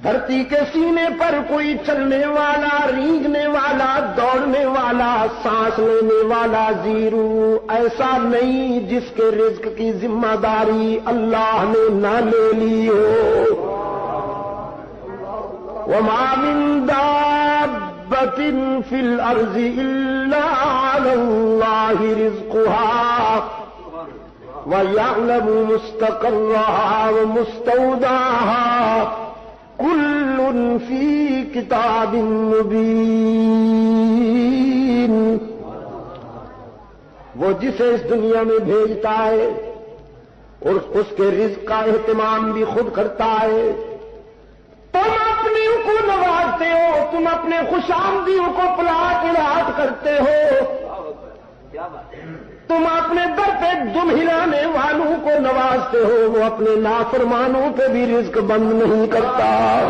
دھرتی کے سینے پر کوئی چلنے والا، رینگنے والا، دوڑنے والا، سانس لینے والا زیرو ایسا نہیں جس کے رزق کی ذمہ داری اللہ نے نہ لے لی ہو۔ وما من دابة في الأرض إلا على الله رزقها ويعلم مستقرها ومستودعها كل في كتاب مبين۔ وہ جسے اس دنیا میں بھیجتا ہے اور اس کے رزق کا اہتمام بھی خود کرتا ہے۔ تم اپنی کو نوازتے ہو، تم اپنے خوش آمدیوں کو پلاٹ الاٹ کرتے ہو، تم اپنے در پہ دم ہلانے والوں کو نوازتے ہو، وہ اپنے نافرمانوں پہ بھی رزق بند نہیں کرتا۔